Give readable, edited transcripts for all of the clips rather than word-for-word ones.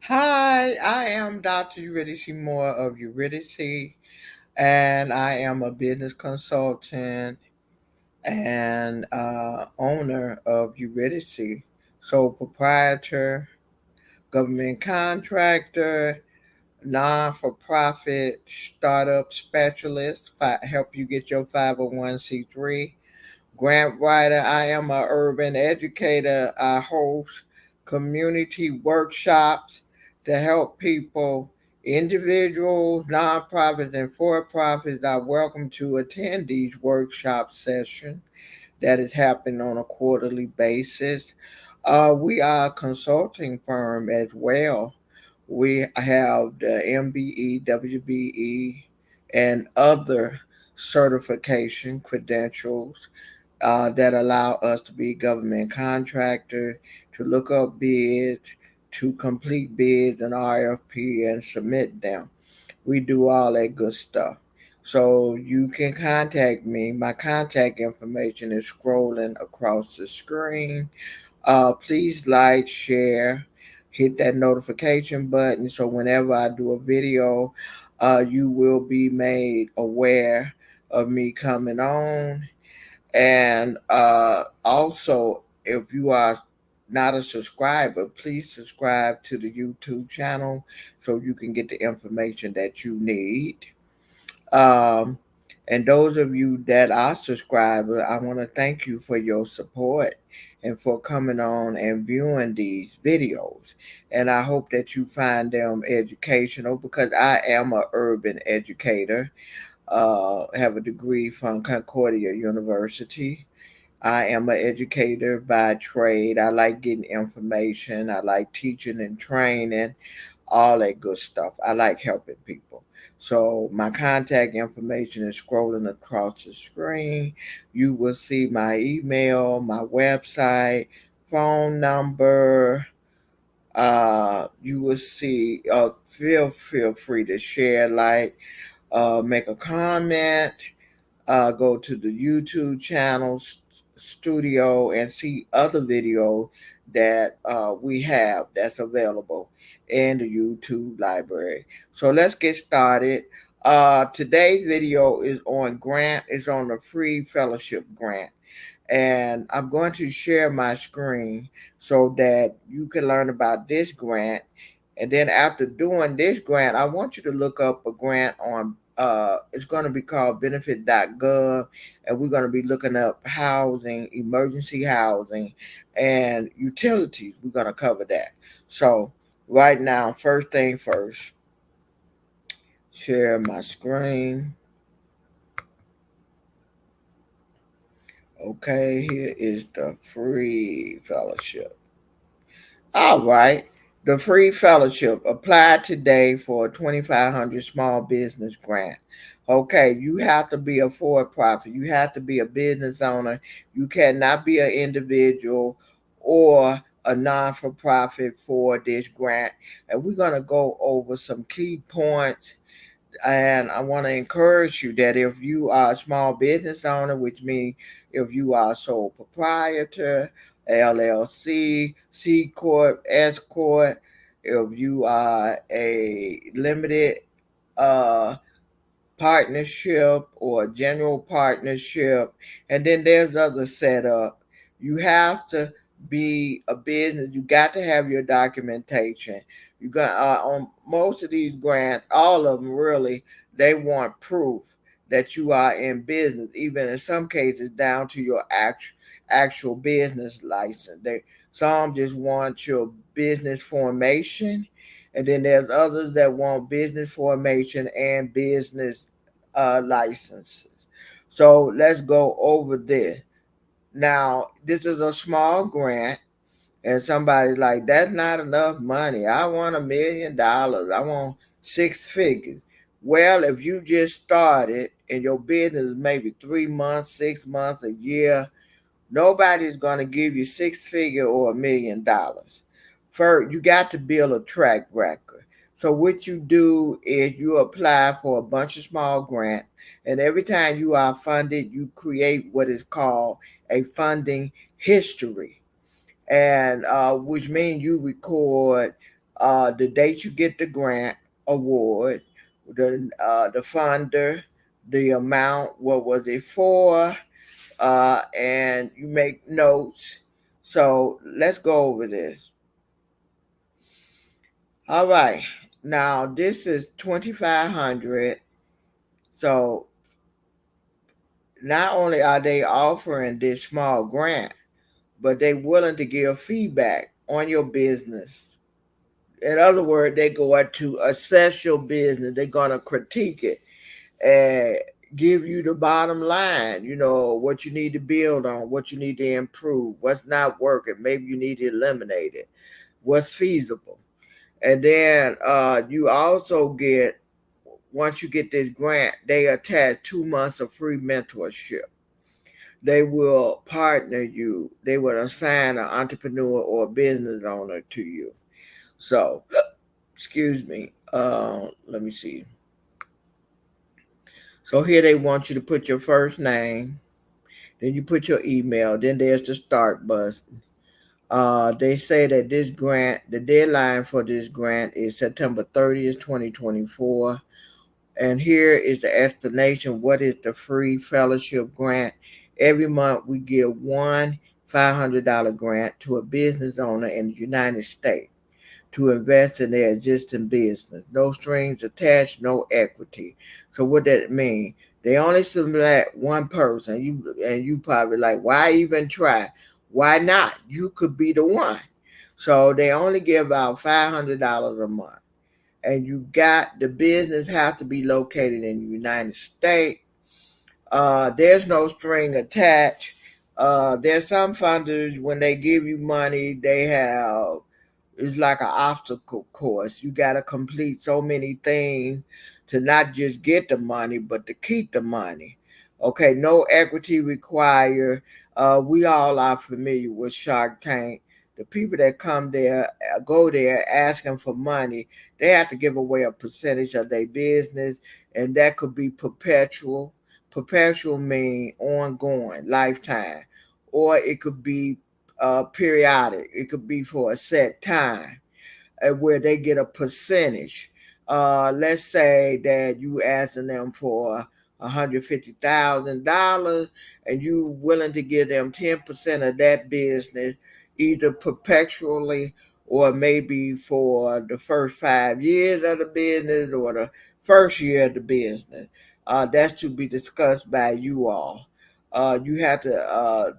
Hi, I am Dr. Eurydice Moore of Eurydice, and I am a business consultant and owner of Eurydice. So, proprietor, government contractor, non for profit startup specialist, help you get your 501c3 grant writer. I am a urban educator. I host community workshops to help people, individuals, nonprofits, and for-profits are welcome to attend these workshop sessions that is happening on a quarterly basis. We are a consulting firm as well. We have the MBE, WBE, and other certification credentials that allow us to be government contractor, to look up bids, to complete bids and RFP and submit them. We do all that good stuff. So you can contact me. My contact information is scrolling across the screen. Please like, share, hit that notification button so whenever I do a video, you will be made aware of me coming on. And also, if you are not a subscriber, please subscribe to the YouTube channel so you can get the information that you need. Um, and those of you that are subscribers, I want to thank you for your support and for coming on and viewing these videos. And I hope that you find them educational because I am a urban educator. Have a degree from Concordia University. I am an educator by trade. I like getting information. I like teaching and training, all that good stuff. I like helping people. So my contact information is scrolling across the screen. You will see my email, my website, phone number. You will see. Feel free to share, like, make a comment, go to the YouTube channel studio and see other videos that we have that's available in the YouTube library. So let's get started. Today's video is on grant. It's on the free fellowship grant. And I'm going to share my screen so that you can learn about this grant. And then after doing this grant, I want you to look up a grant on it's going to be called benefit.gov, and we're going to be looking up housing, emergency housing, and utilities. We're going to cover that. So right now, first thing first, share my screen. Okay, here is the free fellowship. All right. The free fellowship applied today for a 2,500 small business grant. Okay, you have to be a for profit. You have to be a business owner. You cannot be an individual or a non for profit for this grant. And we're going to go over some key points, and I want to encourage you that if you are a small business owner, which means if you are a sole proprietor, LLC, C Corp, S Corp, if you are a limited uh, partnership or general partnership, and then there's other setup. You have to be a business. You got to have your documentation. You got on most of these grants, all of them really, they want proof that you are in business. Even in some cases, down to your actual business license. They some just want your business formation, and then there's others that want business formation and business licenses. So let's go over this. Now, this is a small grant, and somebody's like, that's not enough money. I want $1 million. I want six figures. Well, if you just started and your business is maybe 3 months, 6 months, a year, nobody's going to give you six figure or $1 million. First, you got to build a track record. So what you do is you apply for a bunch of small grants, and every time you are funded, you create what is called a funding history, and which means you record the date you get the grant award, the funder, the amount, what was it for, and you make notes. So let's go over this. All right. Now this is 2,500. So not only are they offering this small grant, but they willing to give feedback on your business. In other words, they're going to assess your business. They're going to critique it and give you the bottom line, what you need to build on, what you need to improve, what's not working. Maybe you need to eliminate it, what's feasible. And then you also get, once you get this grant, they attach 2 months of free mentorship. They will partner you. They will assign an entrepreneur or a business owner to you. So, excuse me. Let me see. So here they want you to put your first name, then you put your email, then there's the start button. They say that this grant, the deadline for this grant is September 30th, 2024. And here is the explanation. What is the free fellowship grant? Every month we give one $500 grant to a business owner in the United States to invest in their existing business. No strings attached, no equity. So what that mean? They only select one person. You probably like, why even try? Why not? You could be the one. So they only give out $500 a month. And you got the business has to be located in the United States. There's no string attached. There's some funders when they give you money, they have, it's like an obstacle course. You got to complete so many things to not just get the money, but to keep the money. Okay, no equity required. We all are familiar with Shark Tank. The people that come there, go there asking for money, they have to give away a percentage of their business, and that could be perpetual. Perpetual mean ongoing, lifetime, or it could be periodic. It could be for a set time, where they get a percentage. Let's say that you asking them for $150,000, and you willing to give them 10% of that business, either perpetually or maybe for the first 5 years of the business or the first year of the business. That's to be discussed by you all. You have to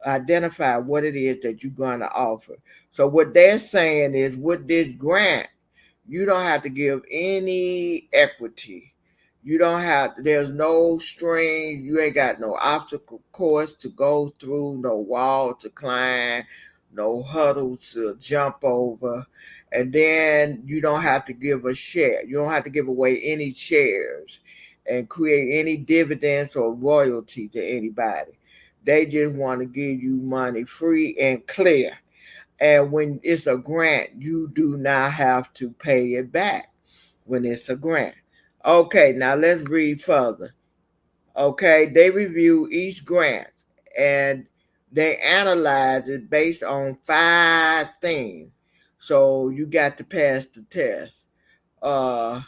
identify what it is that you're going to offer. So what they're saying is, with this grant, you don't have to give any equity. You don't have, there's no string. You ain't got no obstacle course to go through, no wall to climb, no hurdles to jump over. And then you don't have to give a share. You don't have to give away any shares and create any dividends or royalty to anybody. They just want to give you money free and clear. And when it's a grant, you do not have to pay it back when it's a grant. Okay, now let's read further. Okay, they review each grant and they analyze it based on 5 things. So you got to pass the test. Uh,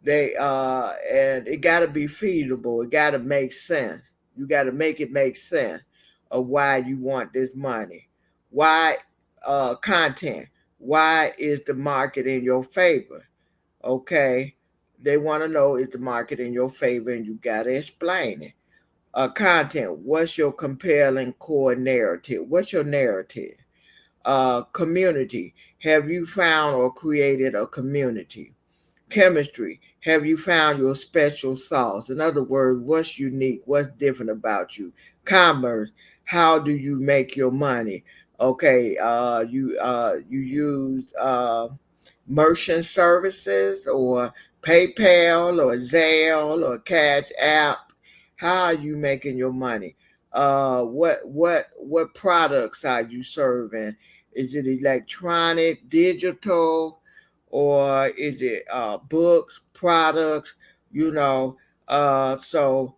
and it got to be feasible. It got to make sense. You got to make it make sense of why you want this money. Why content? Why is the market in your favor? Okay, they want to know, is the market in your favor, and you got to explain it. Content. What's your compelling core narrative? What's your narrative? Community. Have you found or created a community? Chemistry. Have you found your special sauce? In other words, what's unique? What's different about you? Commerce. How do you make your money? Okay, you use merchant services or PayPal or Zelle or Cash App. How are you making your money? What products are you serving? Is it electronic, digital, or is it books, products? You know, so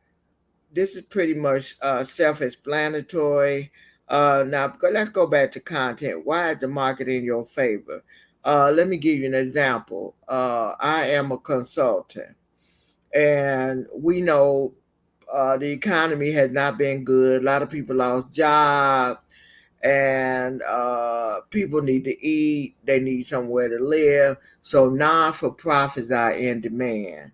this is pretty much self-explanatory. Now let's go back to content. Why is the market in your favor? Let me give you an example. I am a consultant, and we know the economy has not been good. A lot of people lost jobs, and people need to eat. They need somewhere to live. So non for profits are in demand.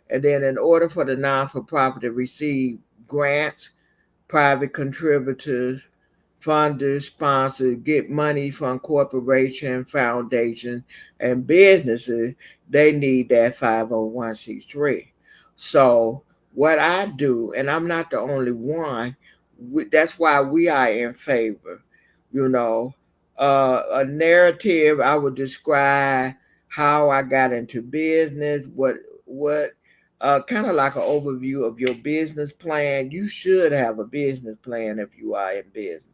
And then, in order for the non for profit to receive grants, private contributors, funders, sponsors get money from corporations, foundations, and businesses, they need that 501c3. So, what I do, and I'm not the only one, that's why we are in favor. You know, a narrative I would describe how I got into business, what kind of like an overview of your business plan. You should have a business plan if you are in business.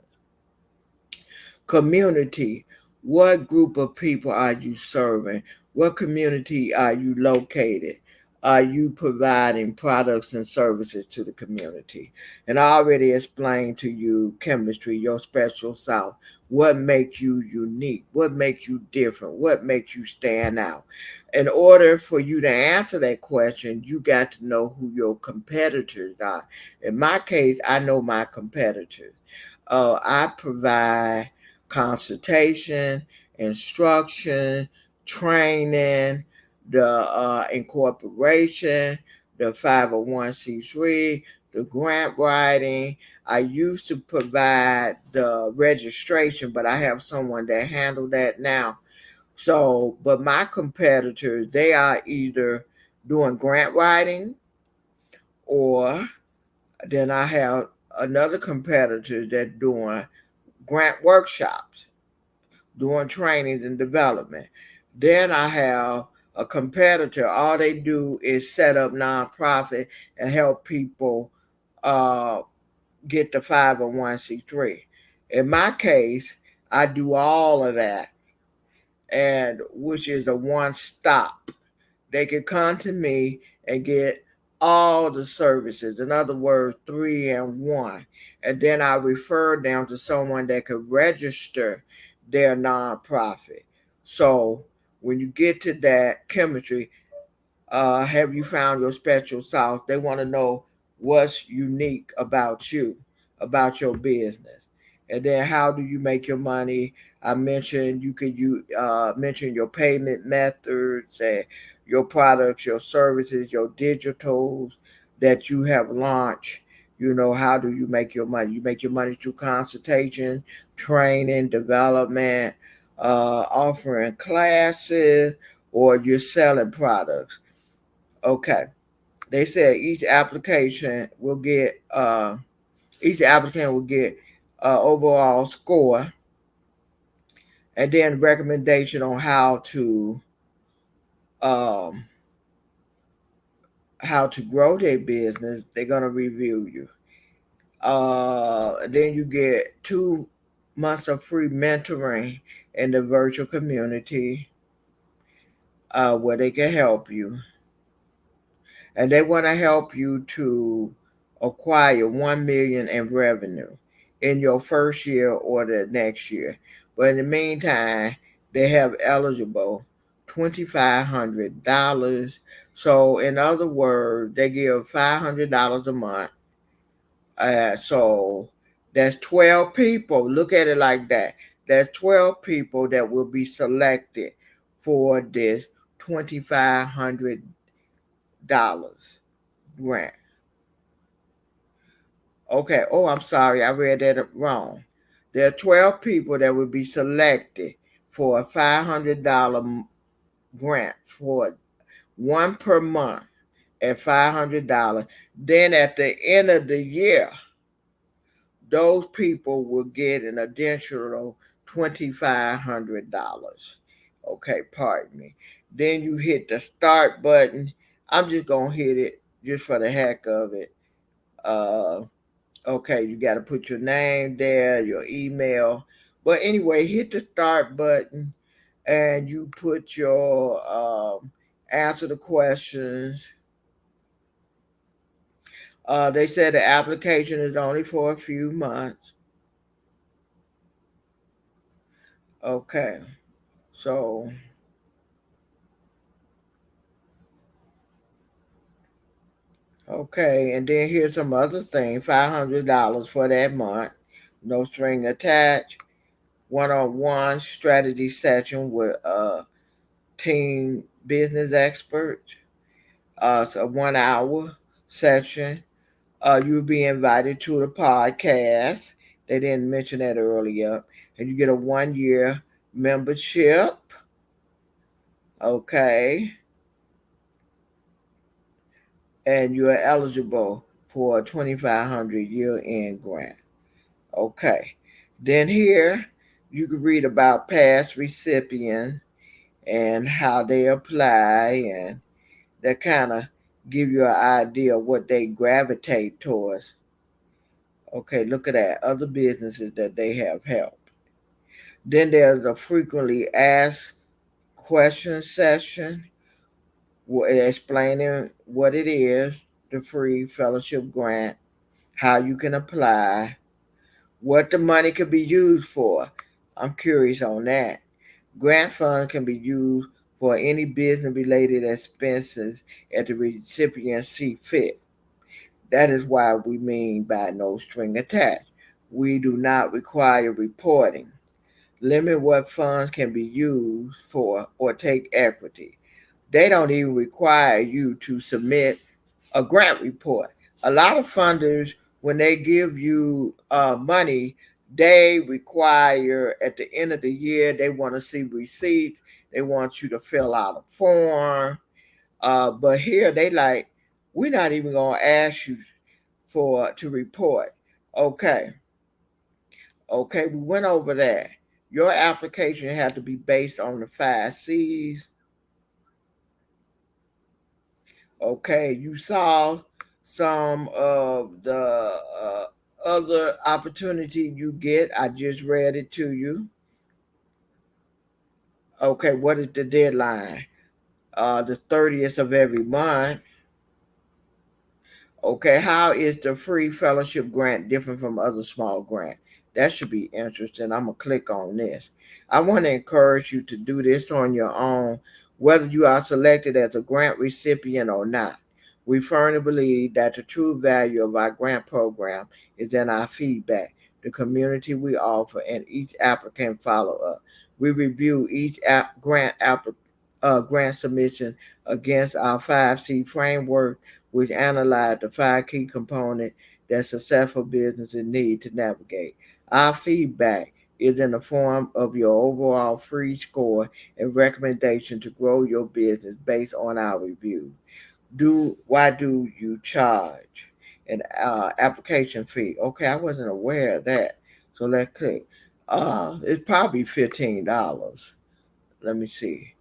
Community. What group of people are you serving? What community are you located? Are you providing products and services to the community? And I already explained to you chemistry, your special sauce. What makes you unique? What makes you different? What makes you stand out? In order for you to answer that question, you got to know who your competitors are. In my case, I know my competitors. I provide consultation, instruction, training, the incorporation, the 501c3, the grant writing. I used to provide the registration, but I have someone that handle that now. So, but my competitors, they are either doing grant writing, or then I have another competitor that doing grant workshops, doing trainings and development. Then I have a competitor. All they do is set up nonprofit and help people uh, get the 501c3. In my case, I do all of that, and which is a one stop. They can come to me and get all the services. In other words, three in one. And then I refer them to someone that could register their nonprofit. So when you get to that chemistry, have you found your special sauce? They want to know what's unique about you, about your business, and then how do you make your money. I mentioned you mention your payment methods and your products, your services, your digitals that you have launched. You know, how do you make your money? You make your money through consultation, training, development, offering classes, or you're selling products. Okay. They said each applicant will get overall score, and then recommendation on um how to grow their business. They're gonna review you. Then you get 2 months of free mentoring in the virtual community, where they can help you, and they want to help you to acquire 1 million in revenue in your first year or the next year. But in the meantime, they have eligible $2,500. So in other words, they give $500 a month. So that's 12 people. Look at it like that. That's 12 people that will be selected for this $2,500 grant. Okay. Oh, I'm sorry. I read that wrong. There are 12 people that will be selected for a $500 grant, for one per month at $500. Then at the end of the year, those people will get an additional $2,500. Okay, pardon me. Then you hit the start button. I'm just going to hit it just for the heck of it. Uh, Okay, you got to put your name there, your email. But anyway, hit the start button and you put your answer the questions. They said the application is only for a few months. Okay, So, okay, and then here's some other thing: $500 for that month, no string attached. One-on-one strategy session with a team business expert. It's a 1 hour session. You'll be invited to the podcast. They didn't mention that earlier. And you get a 1 year membership. Okay. And you're eligible for a 2,500 year end grant. Okay. Then here you can read about past recipients and how they apply, and that kind of give you an idea of what they gravitate towards. Okay, look at that. Other businesses that they have helped. Then there's a frequently asked question session explaining what it is, the free fellowship grant, how you can apply, what the money could be used for. I'm curious on that. Grant funds can be used for any business related expenses that the recipient see fit. That is why we mean by no string attached. We do not require reporting. Limit what funds can be used for or take equity. They don't even require you to submit a grant report. A lot of funders, when they give you money, they require at the end of the year, they want to see receipts. They want you to fill out a form. But here they like, we're not even gonna ask you for to report. Okay, okay, we went over that. Your application had to be based on the 5 C's. Okay, you saw some of the other opportunity you get. I just read it to you. Okay, what is the deadline? The 30th of every month. Okay, how is the free fellowship grant different from other small grants? That should be interesting. I'm gonna click on this. I want to encourage you to do this on your own, whether you are selected as a grant recipient or not. We firmly believe that the true value of our grant program is in our feedback, the community we offer, and each applicant follow up. We review each grant submission against our 5C framework, which analyze the 5 key components that successful businesses need to navigate. Our feedback is in the form of your overall free score and recommendation to grow your business based on our review. Why do you charge an application fee? Okay, I wasn't aware of that. So let's click. It's probably $15. Let me see.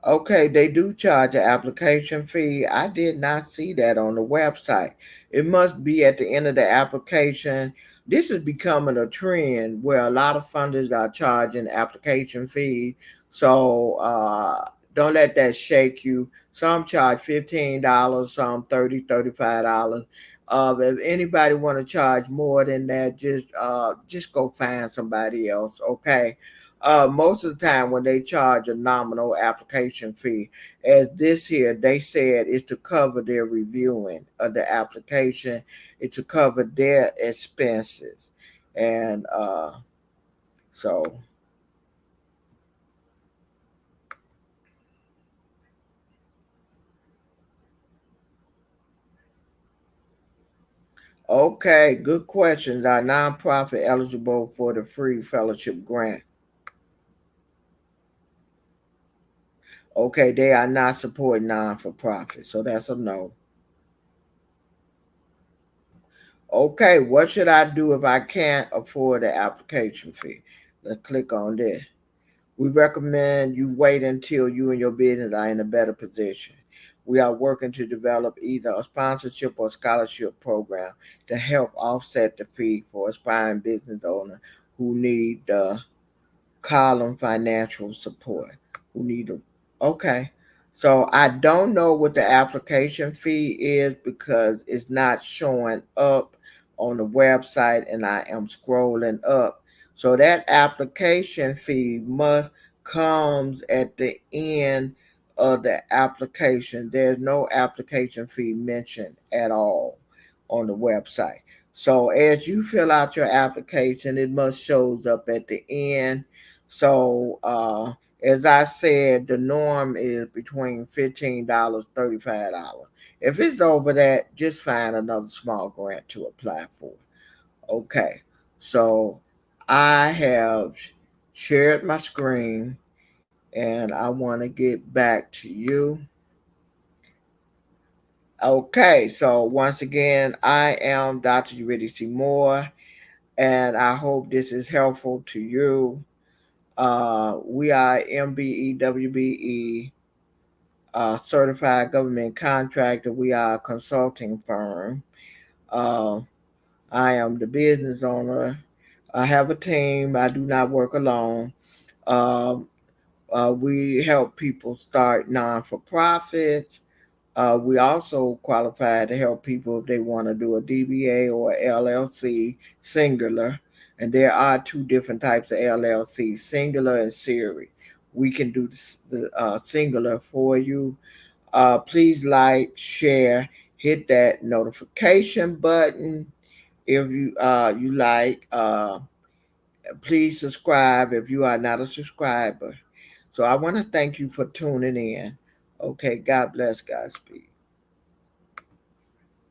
Okay, they do charge an application fee. I did not see that on the website. It must be at the end of the application. This is becoming a trend where a lot of funders are charging application fees. So don't let that shake you. Some charge $15, some 30, $35. If anybody want to charge more than that, just go find somebody else. Okay, most of the time when they charge a nominal application fee, as this here, they said it's to cover their reviewing of the application, it's to cover their expenses. And so, okay, good questions. Are nonprofit eligible for the free fellowship grant? Okay, they are not supporting non for profit. So that's a no. Okay, what should I do if I can't afford the application fee? Let's click on this. We recommend you wait until you and your business are in a better position. We are working to develop either a sponsorship or scholarship program to help offset the fee for aspiring business owners who need the column financial support. Who need them? Okay. So I don't know what the application fee is because it's not showing up on the website and I am scrolling up. So that application fee must comes at the end of the application. There's no application fee mentioned at all on the website. So as you fill out your application, it must shows up at the end. So as I said, the norm is between $15, $35. If it's over that, just find another small grant to apply for. Okay, so I have shared my screen and I want to get back to you. Okay, so once again, I am Dr. Eurydice Moore, and I hope this is helpful to you. We are MBEWBE certified government contractor. We are a consulting firm. Uh, I am the business owner. I have a team. I do not work alone. Uh, we help people start non for profits. We also qualify to help people if they want to do a DBA or LLC singular. And there are two different types of LLC, singular and series. We can do the singular for you. Please like, share, hit that notification button if you like. Please subscribe if you are not a subscriber. So I want to thank you for tuning in. Okay, God bless, Godspeed.